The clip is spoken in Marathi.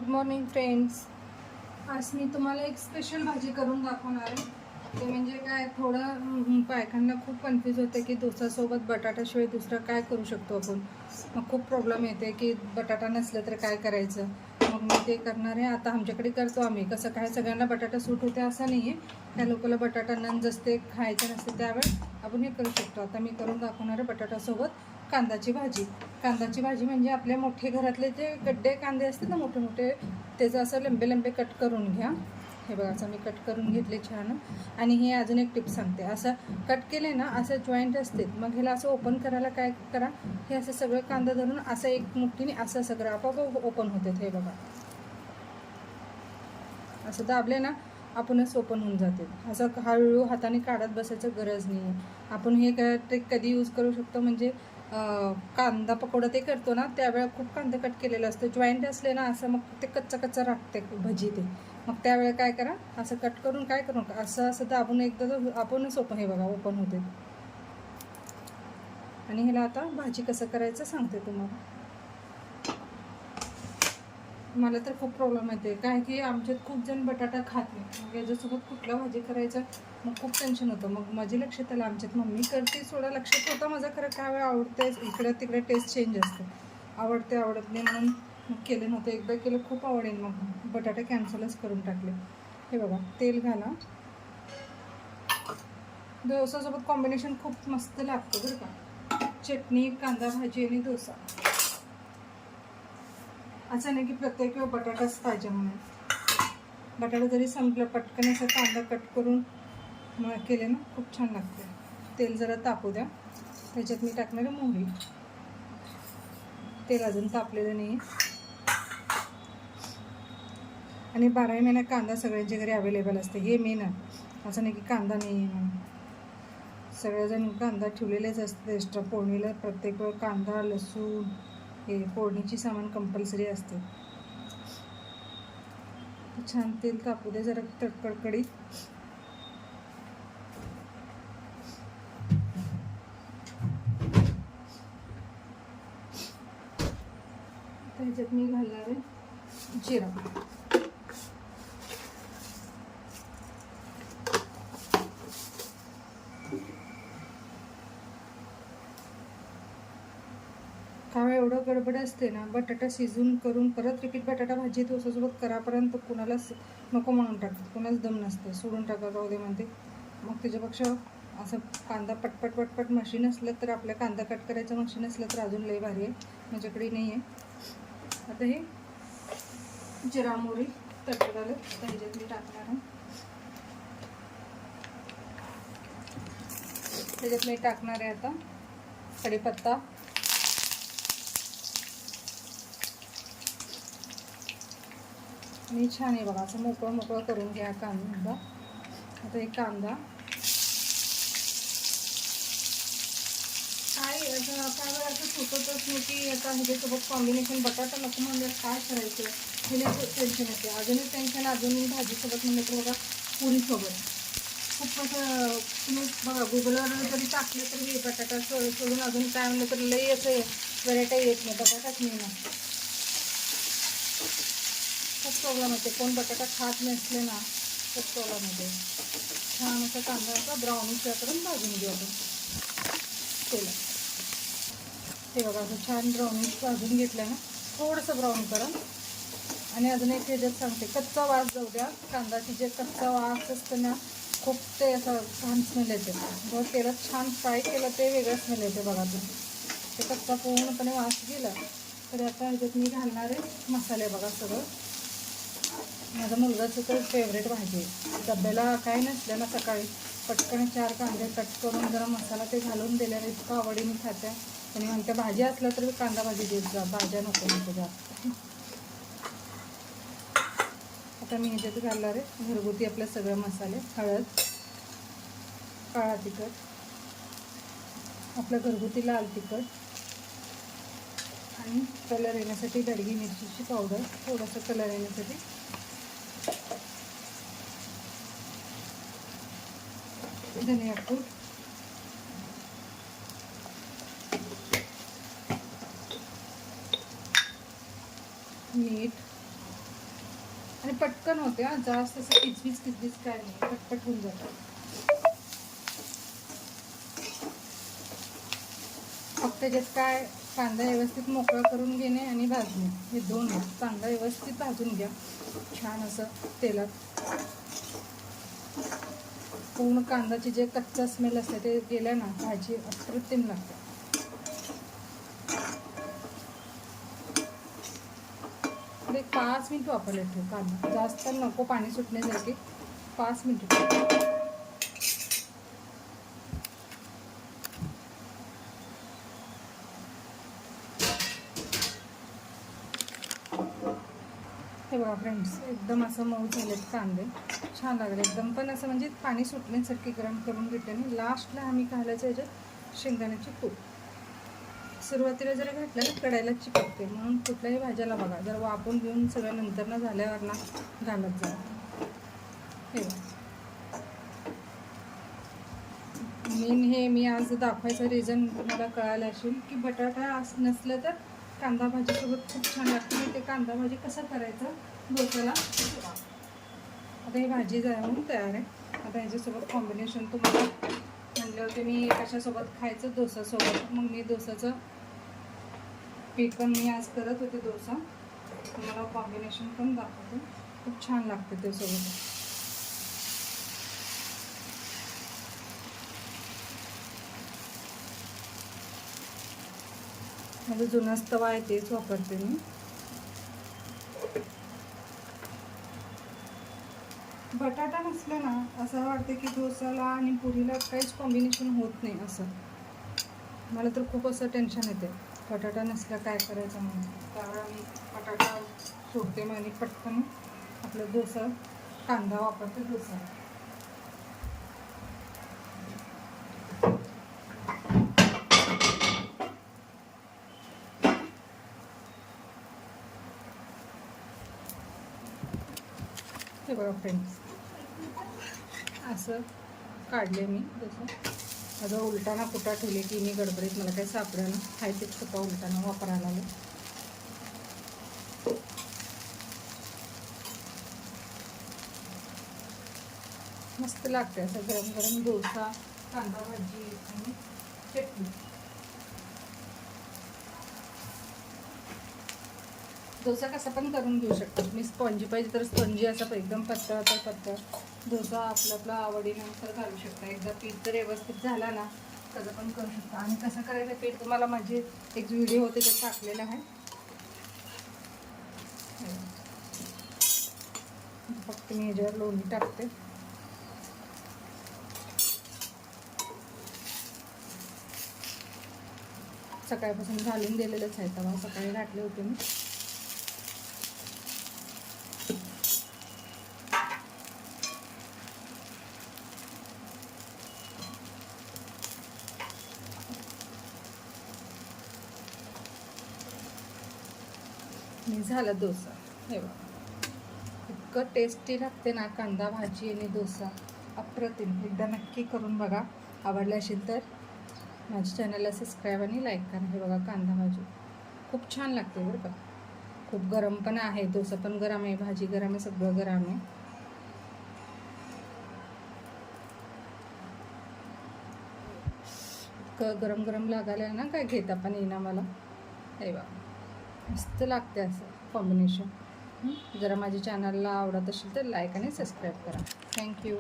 Good morning friends. आज मी तुम्हाला एक स्पेशल भाजी करून दाखवणार आहे. ते म्हणजे काय, थोडं बायकांना खूप कन्फ्यूज होते की डोसासोबत बटाट्याशिवाय दुसरं काय करू शकतो आपण. मग खूप प्रॉब्लेम येते की बटाटा नसलं तर काय करायचं. मग मी ते करणार आहे. आता आमच्याकडे करतो आम्ही. कसं काय, सगळ्यांना बटाटा सूट होते असं नाही आहे. त्या लोकांना बटाटा नसते, खायचं नसते, त्यावेळेस आपण हे करू शकतो. आता मी करून दाखवणार आहे बटाट्यासोबत कांदाची भाजी. कांदाची भाजी म्हणजे आपल्या मोठे घरातले जे गड्डे कांदे असतात ना, मोठे मोठे, त्याचं असं लंबे लंबे कट करून घ्या. हे बघा, असं मी कट करून घेतले छान. आणि हे अजून एक टिप सांगते. असं कट केले ना, असं जॉईंट असते. मग ह्याला असं ओपन करायला काय करा, हे असं सगळं कांदा धरून असं एक मुठीने असं सगळं आपोआप ओपन होते. हे बघा, असं दाबले ना आपणच ओपन होऊन जाते. असं हळूहळू हाताने काढत बसायचं गरज नाही आहे. आपण हे ट्रिक कधी यूज करू शकतो म्हणजे कांदा पकोडा ते करतो ना, त्यावेळेला खूप कांदा कट केलेला असतो. जॉईंट असले ना असं, मग ते कच्चा कच्चा राखते भजी ते. मग त्यावेळेला काय करा, असं कट करून काय करू नका, असं असं दाबून एकदा आपणच ओपन, हे बघा ओपन होते. आणि ह्याला आता भाजी कसं करायचं सांगते तुम्हाला. मला तर खूप प्रॉब्लेम येते काय की आमच्यात खूप जण बटाटा खात नाही. मग याच्यासोबत कुठला भाजी करायचं, मग खूप टेन्शन होतं. मग माझी लक्षात आलं, आमच्यात मम्मी करते सोडा, लक्षात होता माझं, खरं काय वेळ आवडते, इकडे तिकडे टेस्ट चेंज असते, आवडते आवडत नाही म्हणून मग केले नव्हते. एकदा केलं, खूप आवडेल, मग बटाटे कॅन्सलच करून टाकले. हे बघा, तेल घाला. डोसासोबत कॉम्बिनेशन खूप मस्त लागतं बरं का. चटणी, कांदा भाजी आणि डोसा. असं नाही की प्रत्येक वेळ बटाटाच पाहिजे म्हणून. बटाटा जरी संपलं, पटकन असं कांदा कट करून केले ना, खूप छान लागते. तेल जरा तापू द्या. त्याच्यात मी टाकणार आहे मोहरी. तेल अजून तापलेलं नाही. आणि 12 महिने कांदा सगळ्यांच्या घरी अवेलेबल असते, हे मेन आहे. असं नाही की कांदा नाही आहे म्हणून. सगळेजण कांदा ठेवलेलेच असते एक्स्ट्रा फोडणीला. प्रत्येक वेळ कांदा, लसूण, हे फोडणीची सामान कंपल्सरी असते. छान तेल तापू दे जरा कडकडीत. त्याच्यात मी घालणार आहे जिरा. काय एवढं गडबड असते ना, बटाटा शिजून करून परत रिपीट बटाटा भाजी डोसासोबत करापर्यंत कुणालाच नको म्हणून टाकतात. कुणालाच दम नसते, सोडून टाका, राहू दे म्हणते. मग त्याच्यापेक्षा असं कांदा पटपट पटपट मशीन असलं तर, आपल्या कांदा कट करायचं मशीन असलं तर अजून लई भारी आहे. माझ्याकडे नाही आहे. आता हे जिरा मोहरी तडतड आलं, त्याच्यात मी टाकणार आहे. त्याच्यात मी टाकणार आहे आता कढीपत्ता. आणि छान आहे बघा, असं मोकळं मोकळं करून घ्या कांदा. आता एक कांदा काय असं सुचतच नाही की आता ह्याच्यासोबत कॉम्बिनेशन बटाटा नको म्हणजे काय करायचं, हे टेन्शन येते. अजूनही टेन्शन, अजूनही भाजीसोबत म्हणलं तर बघा पुरीसोबत खूप असं. तुम्ही बघा गुगलवर जरी टाकले तर हे बटाटा सोडून अजून काय म्हणलं तर लई असं व्हरायटी येत नाही, बटाटाच नाही ना. खूप प्रॉब्लेम होते. कोण बटाटा खात नसले ना, खूप प्रॉब्लेम होते. छान असा कांदा असा ब्राउनिश करून भाजून घेऊ आपण तेलात. हे बघा, असं छान ब्राउनिश भाजून घेतलं ना, थोडंसं ब्राऊन करा. आणि अजून एक ह्याच्यात सांगते, कच्चा वास जाऊ द्या. कांदाची जे कच्चा वास असतं ना, खूप ते असं छान स्मेल येते. जेव्हा तेलात छान फ्राय केलं ते वेगळं स्मेल येते बघा. ते कच्चा पूर्णपणे वास गेला तर आता ह्याच्यात मी घालणार आहे मसाले. बघा सगळं, माझा मुलगाचं तर फेवरेट भाजी आहे. डब्याला काही नसलं ना, सकाळी पटकन 4 कांदे कट करून जरा मसाला ते घालून दिल्यावर इतकं आवडीने खात्या. आणि म्हणते भाजी असलं तर कांदा भाजी देत जा, भाज्या नको नको जास्त. आता मी ह्याच्यात घालणार आहे घरगुती आपले सगळे मसाले. हळद, काळा तिखट, आपलं घरगुती लाल तिखट, आणि कलर येण्यासाठी बेडगी मिरचीची पावडर, थोडंसं कलर येण्यासाठी. धनियापूड, मीठ, आणि पटकन होते हा, जास्त असं किचकीच काय नाही, पटपट होऊन जातं. फक्त त्याच्यात काय, कांदा व्यवस्थित मोकळा करून घेणे आणि भाजणे, हे दोन आहे. कांदा व्यवस्थित भाजून घ्या छान असं तेलात. पूर्ण कांद्याची जे कच्चा स्मेल असते ते गेल्या ना, भाजी अप्रतिम लागते. एक 5 मिनिट वापरले ठेव कांदा, जास्त नको पाणी सुटण्यासाठी, 5 मिनिट. हे बघा फ्रेंड्स, एकदम असं मऊ झालेत कांदे, छान लागले एकदम. पण असं म्हणजे पाणी सुटण्यासारखी गरम करून घेते. आणि लास्टला आम्ही घालायचं याच्यात शेंगदाण्याची कूट. सुरुवातीला जर घातलं ना कढाईला चिपकते, म्हणून कुठल्याही भाज्याला बघा जर वापरून घेऊन सगळं नंतर ना झाल्यावर ना घालत जा. हे मेन हे मी आज दाखवायचं रिझन मला कळालं असेल की बटाटा नसलं तर कांदा भाजीसोबत खूप छान लागते. ते कांदा भाजी कसं करायचं डोक्याला. आता ही भाजी जाऊन तयार आहे. आता ह्याच्यासोबत कॉम्बिनेशन तुम्हाला म्हणले होते मी कशासोबत खायचं, डोसासोबत. मग मी डोसाचं पीठ पण मी आज करत होते डोसा, तुम्हाला कॉम्बिनेशन पण दाखवते. खूप छान लागते ते सोबत. माझं जुनाच तवा आहे तेच वापरते मी. बटाटा नसला ना असं वाटतं की डोसाला आणि पुरीला काहीच कॉम्बिनेशन होत नाही. असं मला तर खूप असं टेन्शन येते बटाटा नसला काय करायचं म्हणून. त्यावेळेला मी बटाटा सोडते आणि पटकन आपलं डोसा कांदा वापरते डोसा. हे बघा फ्रेंड्स, असं काढले मी जसं. माझा उलटाना कुटा ठेवले की मी गडबडीत मला काही सापडणं, खायचेच कुटा उलटाना वापरायला लागले. मस्त लागते असं गरम गरम डोसा, कांदा भाजी आणि चटणी. डोसा कसा पण करून घेऊ शकतो मी. स्पॉन्जी पाहिजे तर स्पॉन्जी, असा एकदम पातळ तर पातळ. डोसा आपल्या आवडीनंतर घालू शकता. एकदा पीठ जर व्यवस्थित झाला ना तसं पण करू शकता. आणि कसं करायचं पीठ तुम्हाला माझे एक व्हिडिओ होते ते टाकलेला आहे. फक्त मी ह्याच्यावर लोणी टाकते. सकाळपासून घालून दिलेलंच आहे, तेव्हा सकाळी घातले होते मी. झाला डोसा. हे बघा इतकं टेस्टी लागते ना कांदा भाजी आणि डोसा, अप्रतिम. एकदा नक्की करून बघा. आवडलं असेल तर माझ्या चॅनलला सबस्क्राईब आणि लाईक करा. हे बघा कांदा भाजी खूप छान लागते बरं का. खूप गरम पण आहे, डोसा पण गरम आहे, भाजी गरम आहे, सगळं गरम आहे. इतकं गरम गरम लागायला ना काय घेता पण येईना मला. हे बघा मस्त लागते असं कॉम्बिनेशन. जरा माझ्या चॅनलला आवडत असेल तर लाईक आणि सबस्क्राईब करा. थँक्यू.